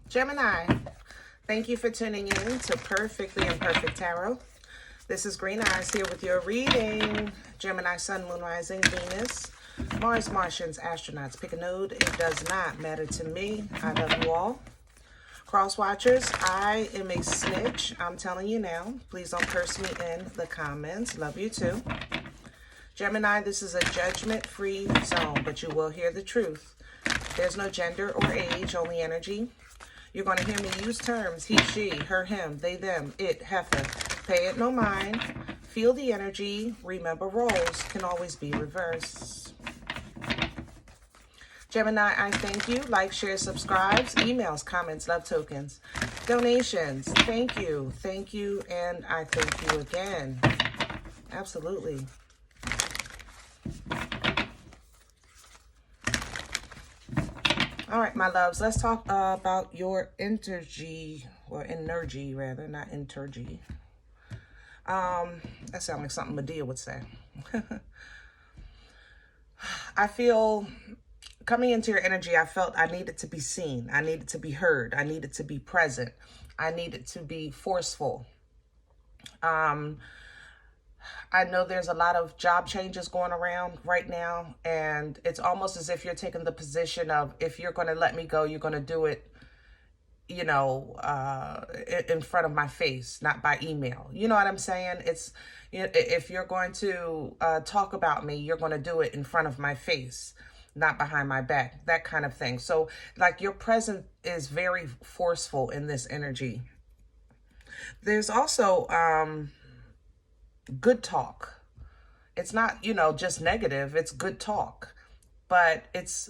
Gemini, thank you for tuning in to Perfectly Imperfect Tarot. This is Green Eyes here with your reading. Gemini, Sun, Moon, Rising, Venus, Mars, Martians, astronauts. Pick a node. It does not matter to me. I love you all. Cross watchers, I am a snitch. I'm telling you now. Please don't curse me in the comments. Love you too. Gemini, this is a judgment-free zone, but you will hear the truth. There's no gender or age, only energy. You're going to hear me use terms, he, she, her, him, they, them, it, heifer. Pay it no mind. Feel the energy. Remember, roles can always be reversed. Gemini, I thank you. Like, share, subscribes, emails, comments, love tokens, donations. Thank you, and I thank you again. Absolutely. All right, my loves, let's talk about your energy, or energy rather, not entergy. That sounds like something Medea would say. I feel, coming into your energy, I felt I needed to be seen. I needed to be heard. I needed to be present. I needed to be forceful. I know there's a lot of job changes going around right now, and it's almost as if you're taking the position of, if you're going to let me go, you're going to do it, you know, in front of my face, not by email. You know what I'm saying? It's, if you're going to talk about me, you're going to do it in front of my face, not behind my back, that kind of thing. So like your presence is very forceful in this energy. There's also good talk. It's not, you know, just negative. It's good talk, but it's,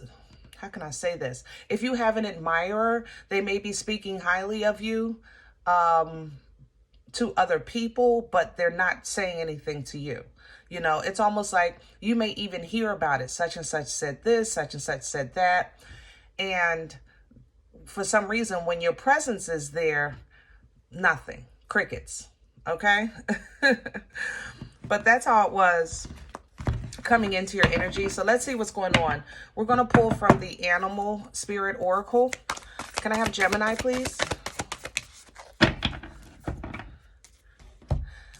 how can I say this? If you have an admirer, they may be speaking highly of you to other people, but they're not saying anything to you. You know, it's almost like you may even hear about it. Such and such said this, such and such said that. And for some reason, when your presence is there, nothing, crickets. Okay. But that's how it was coming into your energy. So let's see what's going on. We're going to pull from the Animal Spirit Oracle. Can I have Gemini, please?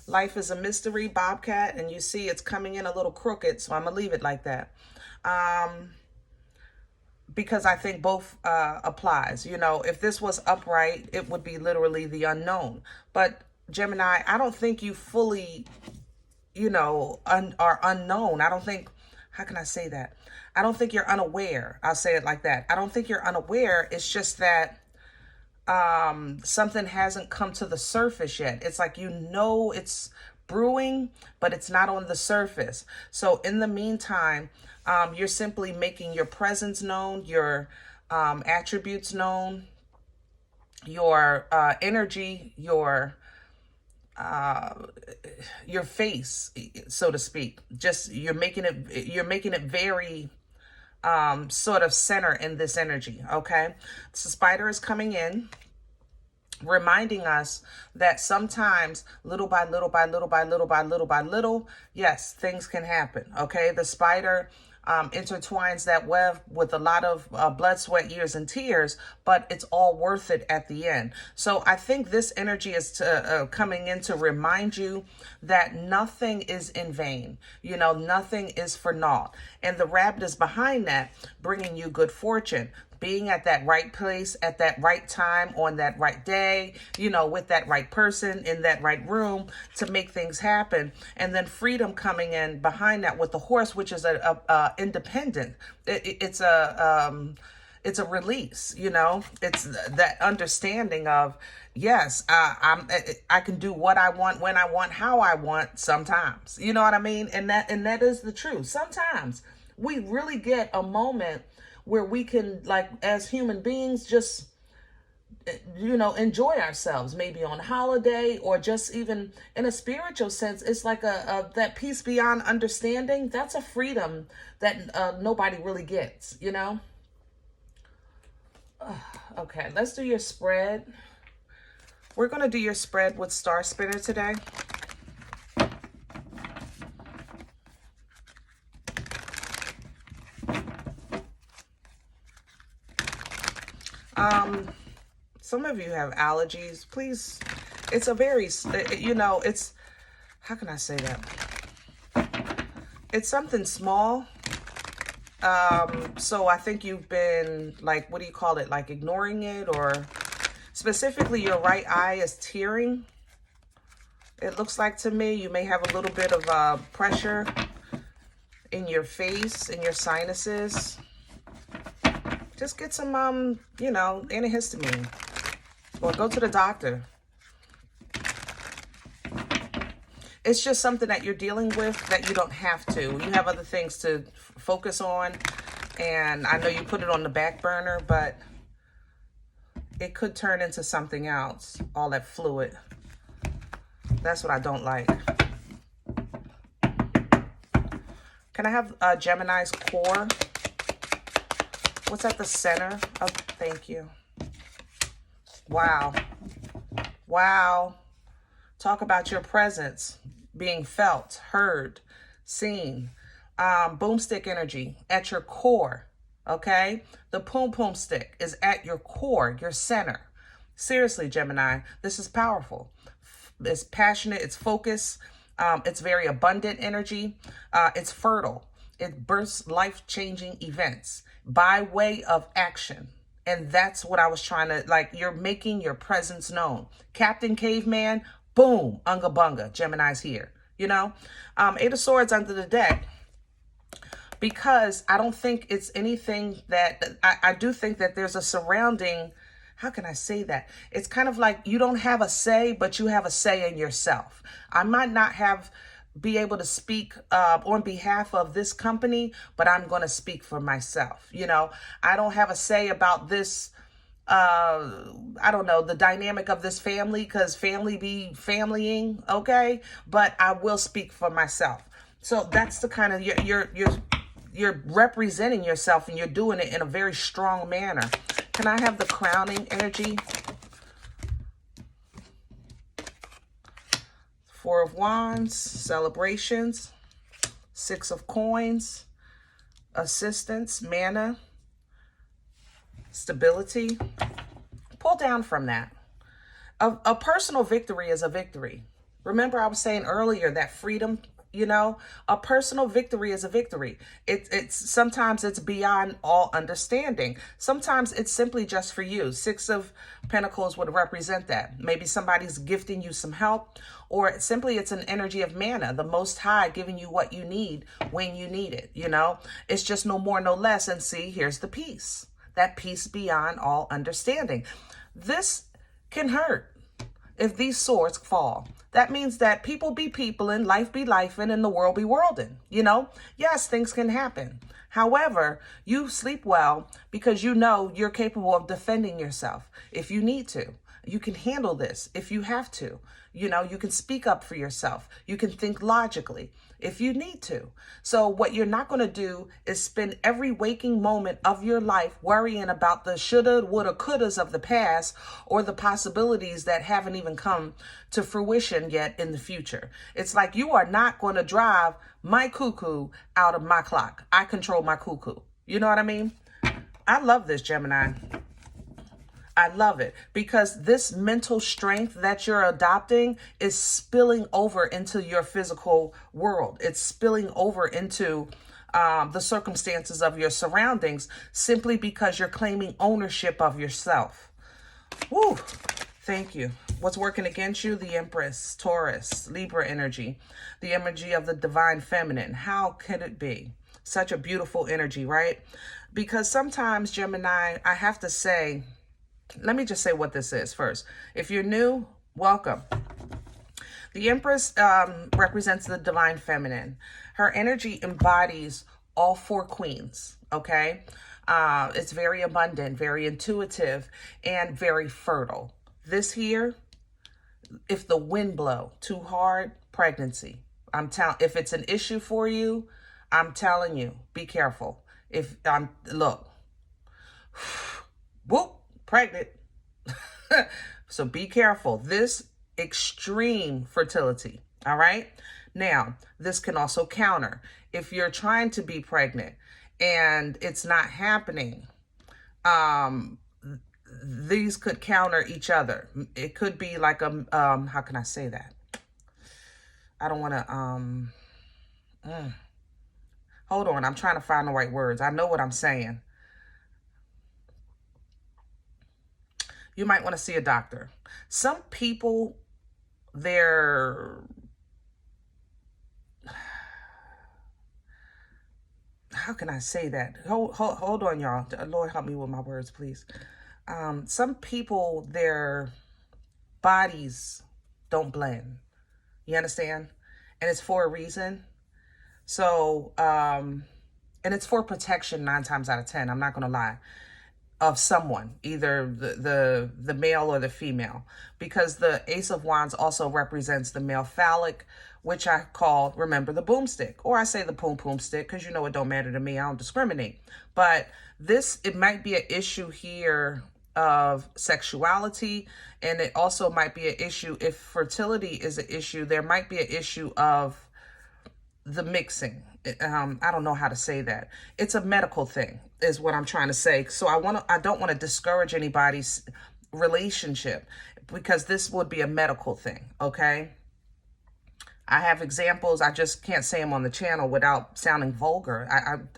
Life is a mystery, Bobcat, and you see it's coming in a little crooked, so I'm going to leave it like that. Because I think both applies. You know, if this was upright, it would be literally the unknown. But Gemini, I don't think you fully, you know, are unknown. I don't think, how can I say that? I don't think you're unaware. I'll say it like that. I don't think you're unaware. It's just that something hasn't come to the surface yet. It's like, you know, it's brewing, but it's not on the surface. So in the meantime, you're simply making your presence known, your attributes known, your energy, your face, so to speak. Just you're making it very sort of center in this energy. Okay, so spider is coming in, reminding us that sometimes little by little by little by little by little by little, yes, things can happen. Okay, the spider intertwines that web with a lot of blood, sweat, years, and tears, but it's all worth it at the end. So I think this energy is coming in to remind you that nothing is in vain. You know, nothing is for naught. And the rabbit is behind that, bringing you good fortune. Being at that right place at that right time on that right day, you know, with that right person in that right room to make things happen. And then freedom coming in behind that with the horse, which is a independent. It's a release, you know. It's that understanding of, yes, I can do what I want, when I want, how I want sometimes. You know what I mean? And that is the truth. Sometimes we really get a moment where we can, like, as human beings, just, you know, enjoy ourselves, maybe on holiday or just even in a spiritual sense. It's like that peace beyond understanding. That's a freedom that nobody really gets, you know? Okay, let's do your spread. We're going to do your spread with Star Spinner today. Some of you have allergies. Please, it's a very, you know, it's, how can I say that? It's something small. So I think you've been like, what do you call it? Like ignoring it, or specifically your right eye is tearing. It looks like to me you may have a little bit of pressure in your face, in your sinuses. Just get some, you know, antihistamine, or go to the doctor. It's just something that you're dealing with that you don't have to. You have other things to focus on. And I know you put it on the back burner, but it could turn into something else. All that fluid. That's what I don't like. Can I have Gemini's core? What's at the center of, thank you. Wow. Wow. Talk about your presence being felt, heard, seen. Boomstick energy at your core, okay? The poom stick is at your core, your center. Seriously, Gemini, this is powerful. It's passionate, it's focused, it's very abundant energy, it's fertile. It bursts life-changing events by way of action. And that's what I was trying to, like, you're making your presence known. Captain Caveman, boom, unga bunga, Gemini's here, you know? Eight of Swords under the deck, because I don't think it's anything that, I do think that there's a surrounding, how can I say that? It's kind of like you don't have a say, but you have a say in yourself. I might not be able to speak on behalf of this company, but I'm going to speak for myself. You know, I don't have a say about this, I don't know, the dynamic of this family, because family be familying, okay? But I will speak for myself. So that's the kind of, you're representing yourself, and you're doing it in a very strong manner. Can I have the crowning energy? Four of Wands, celebrations, Six of Coins, assistance, mana, stability. Pull down from that. A personal victory is a victory. Remember I was saying earlier that freedom, you know, a personal victory is a victory. It's sometimes it's beyond all understanding. Sometimes it's simply just for you. Six of Pentacles would represent that. Maybe somebody's gifting you some help, or simply it's an energy of mana, the Most High giving you what you need when you need it, you know? It's just no more, no less. And see, here's the peace. That peace beyond all understanding. This can hurt if these swords fall. That means that people be peopling, life be lifing, and the world be worlding, you know? Yes, things can happen. However, you sleep well because you know you're capable of defending yourself if you need to. You can handle this if you have to. You know, you can speak up for yourself. You can think logically if you need to. So what you're not going to do is spend every waking moment of your life worrying about the shoulda, woulda, couldas of the past, or the possibilities that haven't even come to fruition yet in the future. It's like you are not going to drive my cuckoo out of my clock. I control my cuckoo. You know what I mean? I love this, Gemini. I love it, because this mental strength that you're adopting is spilling over into your physical world. It's spilling over into the circumstances of your surroundings, simply because you're claiming ownership of yourself. Woo! Thank you. What's working against you? The Empress, Taurus, Libra energy, the energy of the divine feminine. How could it be? Such a beautiful energy, right? Because sometimes, Gemini, I have to say, let me just say what this is first. If you're new, welcome. The Empress represents the divine feminine. Her energy embodies all four queens, okay? It's very abundant, very intuitive, and very fertile. This here, if the wind blow too hard, pregnancy. If it's an issue for you, I'm telling you, be careful. Look, whoop. Pregnant. So be careful. This extreme fertility. All right. Now, this can also counter. If you're trying to be pregnant and it's not happening, these could counter each other. It could be like a, how can I say that? I don't want to, hold on. I'm trying to find the right words. I know what I'm saying. You might want to see a doctor. Some people, they're, how can I say that? Hold on, y'all. Lord, help me with my words, please. Some people, their bodies don't blend. You understand? And it's for a reason. So, and it's for protection 9 times out of 10. I'm not going to lie. Of someone, either the male or the female, because the Ace of Wands also represents the male phallic, which I call, remember, the boomstick, or I say the poom poom stick, because you know it don't matter to me. I don't discriminate. But this, it might be an issue here of sexuality, and it also might be an issue if fertility is an issue. There might be an issue of the mixing. I don't know how to say that. It's a medical thing is what I'm trying to say. So I don't want to discourage anybody's relationship, because this would be a medical thing. Okay. I have examples. I just can't say them on the channel without sounding vulgar.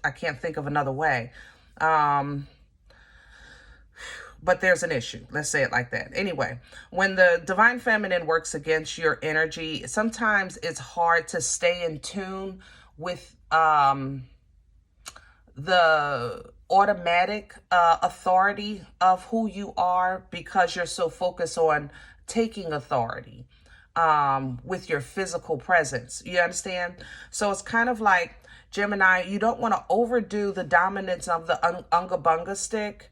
I can't think of another way. But there's an issue. Let's say it like that. Anyway, when the divine feminine works against your energy, sometimes it's hard to stay in tune with the automatic authority of who you are, because you're so focused on taking authority with your physical presence. You understand? So it's kind of like, Gemini, you don't want to overdo the dominance of the unga bunga stick.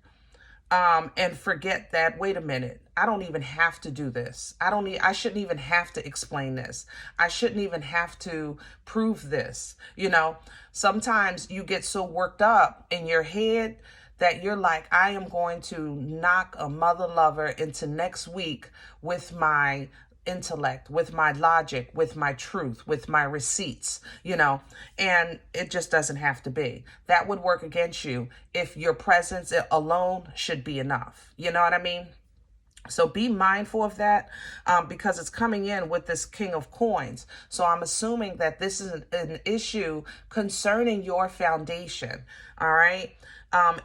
And forget that, wait a minute, I don't even have to do this. I shouldn't even have to explain this. I shouldn't even have to prove this. You know, sometimes you get so worked up in your head that you're like, I am going to knock a mother lover into next week with my intellect, with my logic, with my truth, with my receipts, you know, and it just doesn't have to be. That would work against you if your presence alone should be enough. You know what I mean? So be mindful of that, because it's coming in with this King of Coins. So I'm assuming that this is an issue concerning your foundation. All right.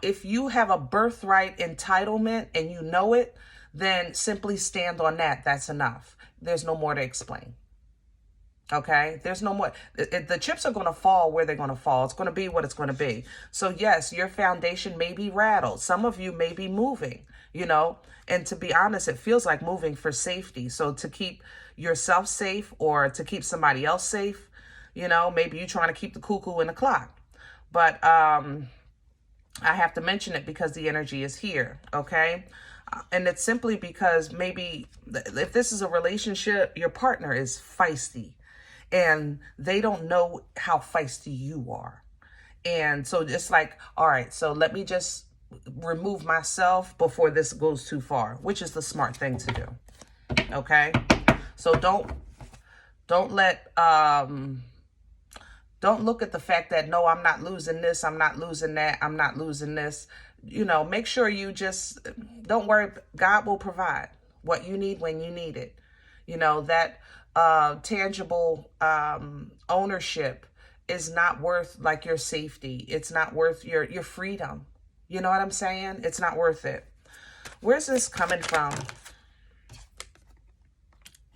If you have a birthright entitlement and you know it, then simply stand on that. That's enough. There's no more to explain. Okay? There's no more. The chips are going to fall where they're going to fall. It's going to be what it's going to be. So yes, your foundation may be rattled. Some of you may be moving, you know, and to be honest, it feels like moving for safety. So to keep yourself safe or to keep somebody else safe, you know, maybe you're trying to keep the cuckoo in the clock. But I have to mention it because the energy is here. Okay? And it's simply because maybe if this is a relationship, your partner is feisty and they don't know how feisty you are. And so it's like, all right, so let me just remove myself before this goes too far, which is the smart thing to do. Okay. So don't let, don't look at the fact that, no, I'm not losing this. I'm not losing that. I'm not losing this. You know, make sure you just don't worry. God will provide what you need when you need it. You know, that tangible ownership is not worth like your safety. It's not worth your freedom. You know what I'm saying? It's not worth it. Where's this coming from?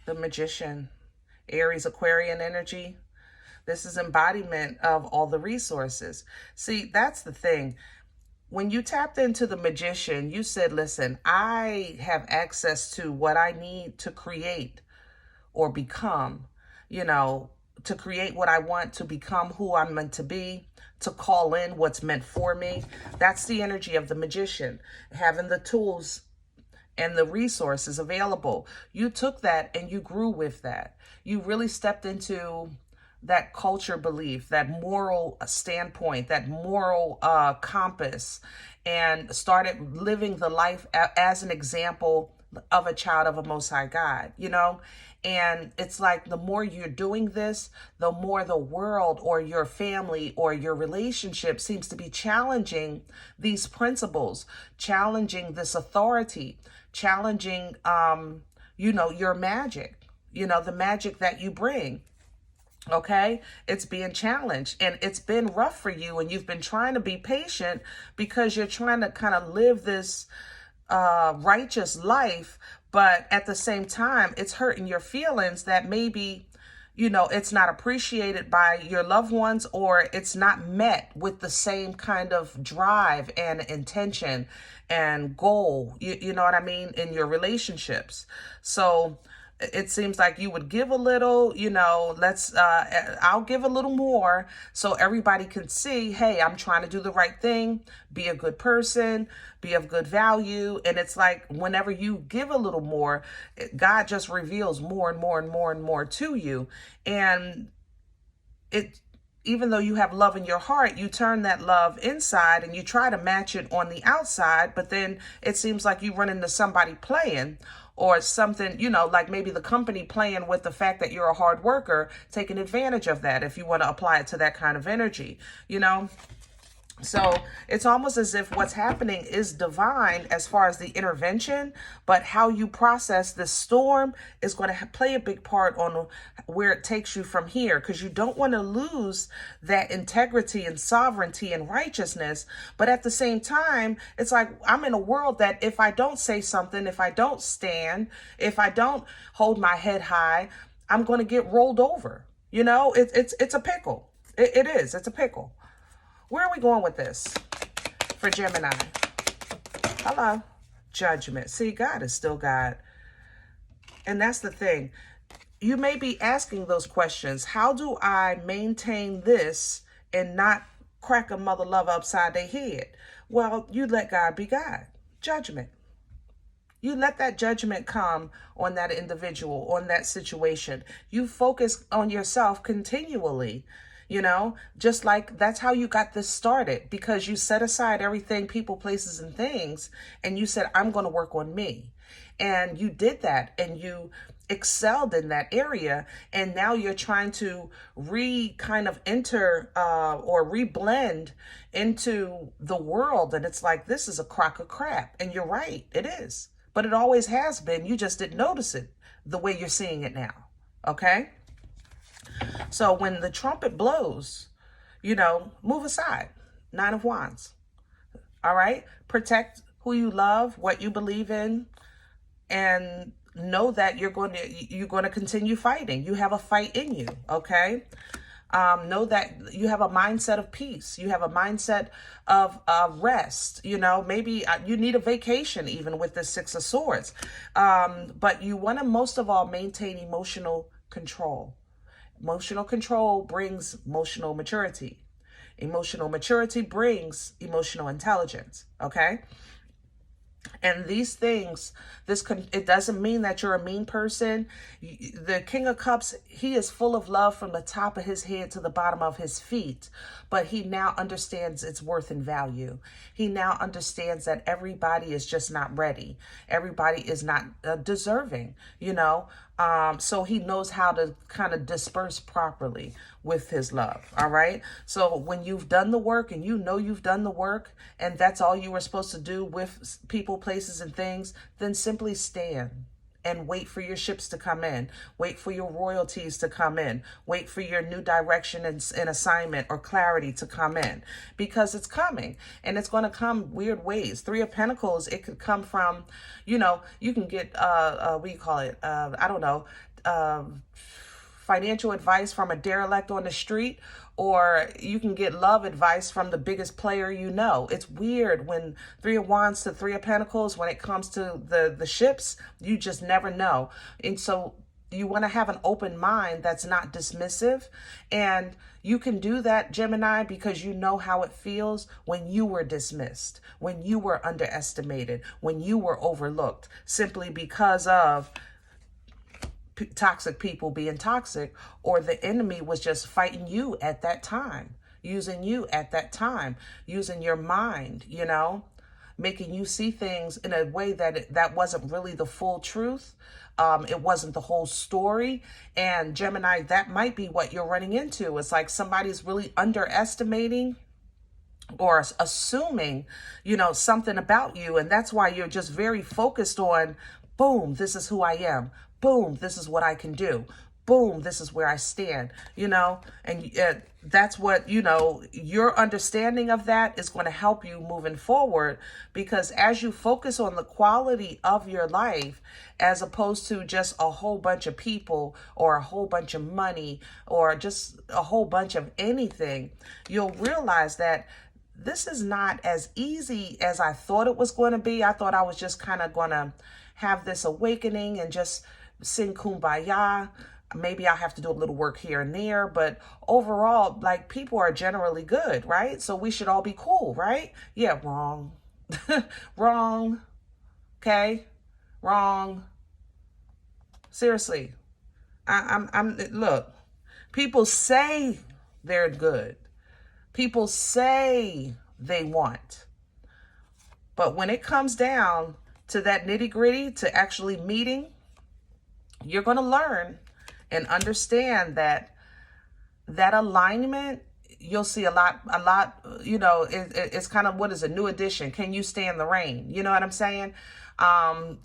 The Magician, Aries, Aquarian energy. This is embodiment of all the resources. See, that's the thing. When you tapped into the Magician, you said, listen, I have access to what I need to create or become, you know, to create what I want, to become who I'm meant to be, to call in what's meant for me. That's the energy of the Magician, having the tools and the resources available. You took that and you grew with that. You really stepped into that culture belief, that moral standpoint, that moral compass, and started living the life as an example of a child of a Most High God, you know? And it's like the more you're doing this, the more the world or your family or your relationship seems to be challenging these principles, challenging this authority, challenging, your magic, the magic that you bring. Okay, it's being challenged, and it's been rough for you, and you've been trying to be patient because you're trying to kind of live this righteous life, but at the same time, it's hurting your feelings that maybe, it's not appreciated by your loved ones, or it's not met with the same kind of drive and intention and goal, you know what I mean, in your relationships. So it seems like you would give a little, I'll give a little more so everybody can see, hey, I'm trying to do the right thing, be a good person, be of good value. And it's like whenever you give a little more, God just reveals more and more and more and more to you. And even though you have love in your heart, you turn that love inside and you try to match it on the outside, but then it seems like you run into somebody playing or something, like maybe the company playing with the fact that you're a hard worker, taking advantage of that if you want to apply it to that kind of energy, So it's almost as if what's happening is divine as far as the intervention, but how you process this storm is going to play a big part on where it takes you from here, because you don't want to lose that integrity and sovereignty and righteousness. But at the same time, it's like I'm in a world that if I don't say something, if I don't stand, if I don't hold my head high, I'm going to get rolled over. It's a pickle. It is. It's a pickle. Where are we going with this for Gemini? Hello. Judgment. See, God is still God. And that's the thing. You may be asking those questions. How do I maintain this and not crack a mother lover upside their head? Well, you let God be God. Judgment. You let that judgment come on that individual, on that situation. You focus on yourself continually. Just like that's how you got this started, because you set aside everything, people, places, and things, and you said, I'm going to work on me. And you did that, and you excelled in that area. And now you're trying to enter or reblend into the world. And it's like, this is a crock of crap. And you're right, it is. But it always has been. You just didn't notice it the way you're seeing it now. Okay? So when the trumpet blows, move aside. 9 of Wands. All right? Protect who you love, what you believe in, and know that you're going to continue fighting. You have a fight in you, okay? Know that you have a mindset of peace. You have a mindset of rest. Maybe you need a vacation even with the 6 of Swords. But you want to most of all maintain emotional control. Emotional control brings emotional maturity. Emotional maturity brings emotional intelligence, okay? And these things, it doesn't mean that you're a mean person. The King of Cups, he is full of love from the top of his head to the bottom of his feet. But he now understands its worth and value. He now understands that everybody is just not ready. Everybody is not deserving, So he knows how to kind of disperse properly with his love. All right. So when you've done the work and you've done the work, and that's all you were supposed to do with people, places, and things, then simply stand and wait for your ships to come in. Wait for your royalties to come in. Wait for your new direction and assignment or clarity to come in, because it's coming, and it's going to come weird ways. 3 of Pentacles, it could come from, you can get, what do you call it? I don't know, financial advice from a derelict on the street, or you can get love advice from the biggest player you know. It's weird when 3 of Wands to 3 of Pentacles, when it comes to the ships, you just never know. And so you want to have an open mind that's not dismissive. And you can do that, Gemini, because you know how it feels when you were dismissed, when you were underestimated, when you were overlooked, simply because of toxic people being toxic, or the enemy was just fighting you at that time, using you at that time, using your mind, making you see things in a way that that wasn't really the full truth. It wasn't the whole story. And Gemini, that might be what you're running into. It's like somebody's really underestimating or assuming, something about you. And that's why you're just very focused on, boom, this is who I am. Boom, this is what I can do. Boom, this is where I stand, and that's what, your understanding of that is going to help you moving forward, because as you focus on the quality of your life, as opposed to just a whole bunch of people or a whole bunch of money or just a whole bunch of anything, you'll realize that this is not as easy as I thought it was going to be. I thought I was just kind of going to have this awakening and just sing Kumbaya. Maybe I'll have to do a little work here and there, but overall, like, people are generally good, right? So we should all be cool, right? Yeah, wrong. Wrong. Okay? Wrong. Seriously. Look, people say they're good. People say they want. But when it comes down to that nitty-gritty, to actually meeting, you're going to learn and understand that alignment, you'll see a lot, it's kind of, what is a new edition? Can you stand the rain? You know what I'm saying?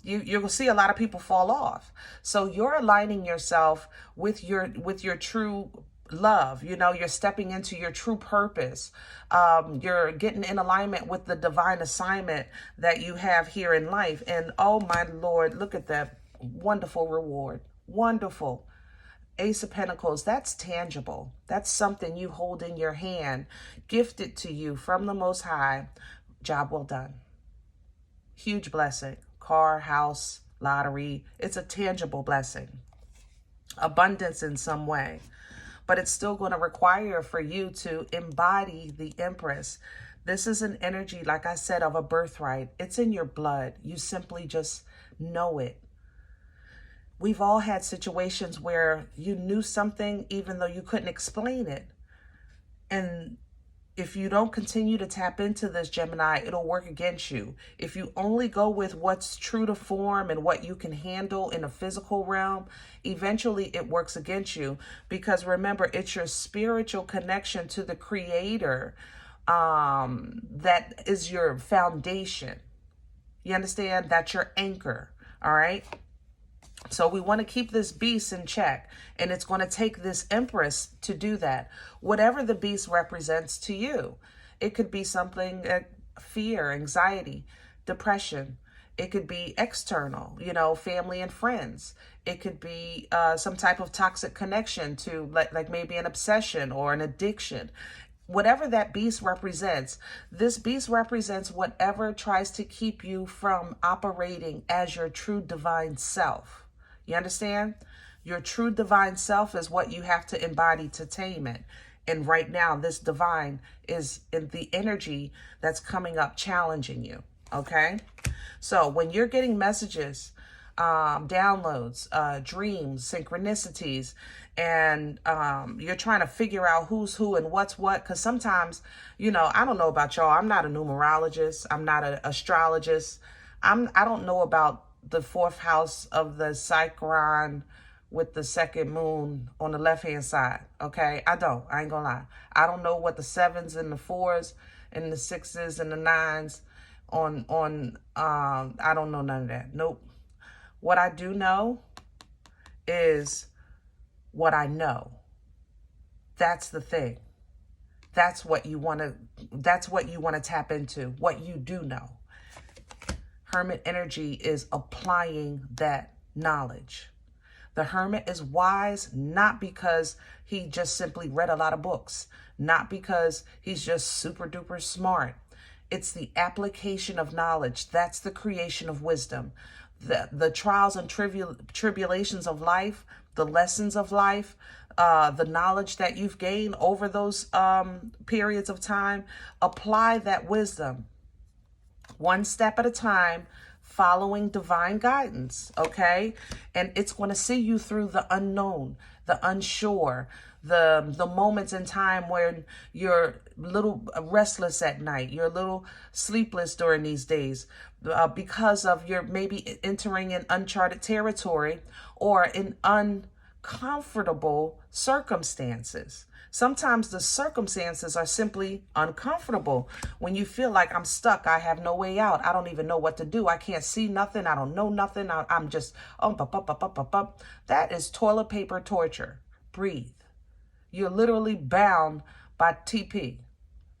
You'll see a lot of people fall off. So you're aligning yourself with your true love. You're stepping into your true purpose. You're getting in alignment with the divine assignment that you have here in life. And oh my Lord, look at that wonderful reward. Wonderful. Ace of Pentacles, that's tangible. That's something you hold in your hand, gifted to you from the Most High. Job well done. Huge blessing. Car, house, lottery. It's a tangible blessing. Abundance in some way. But it's still going to require for you to embody the Empress. This is an energy, like I said, of a birthright. It's in your blood. You simply just know it. We've all had situations where you knew something even though you couldn't explain it. And if you don't continue to tap into this, Gemini, it'll work against you. If you only go with what's true to form and what you can handle in a physical realm, eventually it works against you. Because remember, it's your spiritual connection to the Creator that is your foundation. You understand? That's your anchor. All right? So we want to keep this beast in check, and it's going to take this Empress to do that. Whatever the beast represents to you, it could be something, fear, anxiety, depression. It could be external, family and friends. It could be some type of toxic connection to like maybe an obsession or an addiction. Whatever that beast represents, this beast represents whatever tries to keep you from operating as your true divine self. You understand? Your true divine self is what you have to embody to tame it. And right now, this divine is in the energy that's coming up challenging you. Okay? So when you're getting messages, downloads, dreams, synchronicities, and you're trying to figure out who's who and what's what, because sometimes, I don't know about y'all. I'm not a numerologist. I'm not an astrologist. I don't know about the fourth house of the Chiron with the second moon on the left-hand side, okay? I ain't gonna lie. I don't know what the 7s and the 4s and the 6s and the 9s I don't know none of that. Nope. What I do know is what I know. That's the thing. That's what you want to tap into, what you do know. Hermit energy is applying that knowledge. The hermit is wise not because he just simply read a lot of books, not because he's just super duper smart. It's the application of knowledge. That's the creation of wisdom. The trials and tribulations of life, the lessons of life, the knowledge that you've gained over those periods of time, apply that wisdom. One step at a time, following divine guidance, okay? And it's going to see you through the unknown, the unsure, the moments in time when you're a little restless at night, you're a little sleepless during these days, because of you're maybe entering in uncharted territory or in uncomfortable circumstances. Sometimes the circumstances are simply uncomfortable. When you feel like I'm stuck, I have no way out, I don't even know what to do, I can't see nothing, I don't know nothing, I'm just, that is toilet paper torture. Breathe. You're literally bound by TP,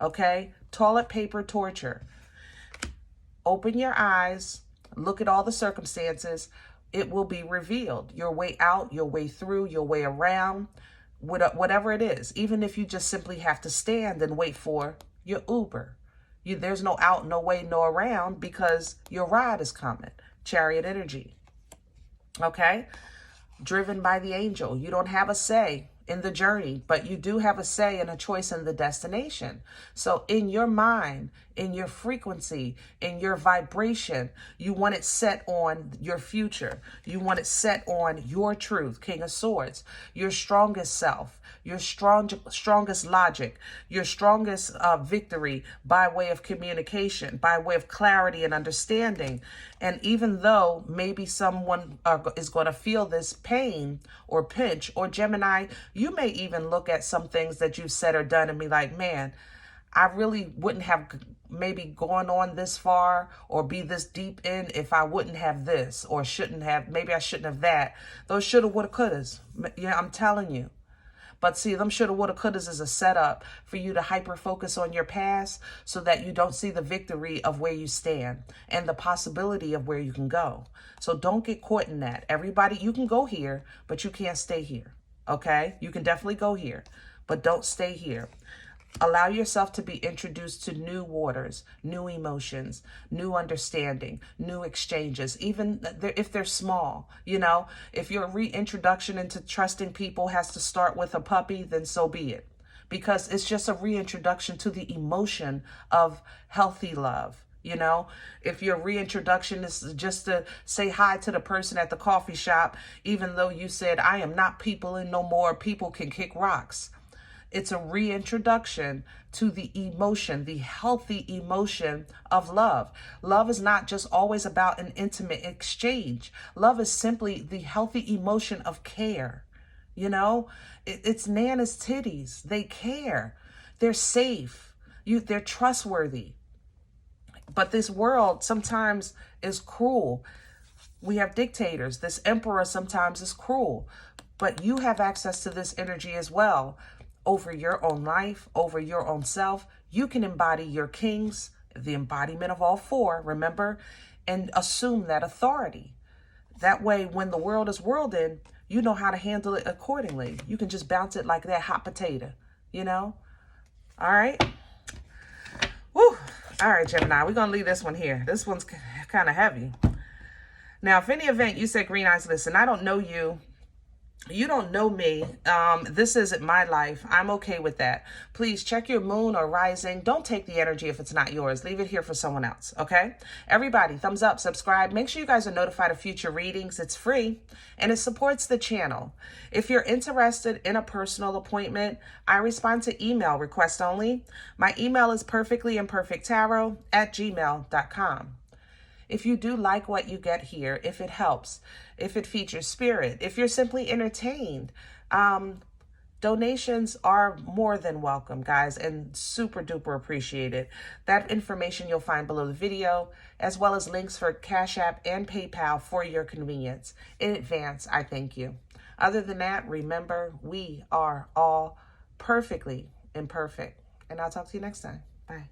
okay? Toilet paper torture. Open your eyes, look at all the circumstances. It will be revealed. Your way out, your way through, your way around, whatever it is. Even if you just simply have to stand and wait for your Uber. There's no out, no way, no around, because your ride is coming. Chariot energy. Okay? Driven by the angel. You don't have a say in the journey, but you do have a say and a choice in the destination. So in your mind, in your frequency, in your vibration, you want it set on your future. You want it set on your truth, King of Swords, your strongest self, your strongest logic, your strongest victory by way of communication, by way of clarity and understanding. And even though maybe someone is going to feel this pain or pinch, or Gemini, you may even look at some things that you've said or done and be like, man, I really wouldn't have maybe gone on this far or be this deep in if I wouldn't have this, or shouldn't have, maybe I shouldn't have that. Those shoulda, woulda, couldas. Yeah, I'm telling you. But see, them shoulda, woulda, couldas is a setup for you to hyper-focus on your past so that you don't see the victory of where you stand and the possibility of where you can go. So don't get caught in that. Everybody, you can go here, but you can't stay here, okay? You can definitely go here, but don't stay here. Allow yourself to be introduced to new waters, new emotions, new understanding, new exchanges, even if they're small. You know, if your reintroduction into trusting people has to start with a puppy, then so be it. Because it's just a reintroduction to the emotion of healthy love. You know, if your reintroduction is just to say hi to the person at the coffee shop, even though you said, I am not peopling no more, people can kick rocks. It's a reintroduction to the emotion, the healthy emotion of love. Love is not just always about an intimate exchange. Love is simply the healthy emotion of care. You know, it's Nana's titties. They care. They're safe. They're trustworthy. But this world sometimes is cruel. We have dictators. This emperor sometimes is cruel. But you have access to this energy as well. Over your own life, over your own self. You can embody your kings, the embodiment of all four, remember, and assume that authority. That way, when the world is whirling, you know how to handle it accordingly. You can just bounce it like that hot potato, you know? All right? Woo! All right, Gemini, we're going to leave this one here. This one's kind of heavy. Now, if any event you said, Green Eyes, listen, I don't know you. You don't know me. This isn't my life. I'm okay with that. Please check your moon or rising. Don't take the energy if it's not yours. Leave it here for someone else, okay? Everybody, thumbs up, subscribe. Make sure you guys are notified of future readings. It's free, and it supports the channel. If you're interested in a personal appointment, I respond to email request only. My email is perfectlyimperfecttarot@gmail.com. If you do like what you get here, if it helps, if it features spirit, if you're simply entertained, donations are more than welcome, guys, and super duper appreciated. That information you'll find below the video, as well as links for CashApp and PayPal for your convenience. In advance, I thank you. Other than that, remember, we are all perfectly imperfect. And I'll talk to you next time. Bye.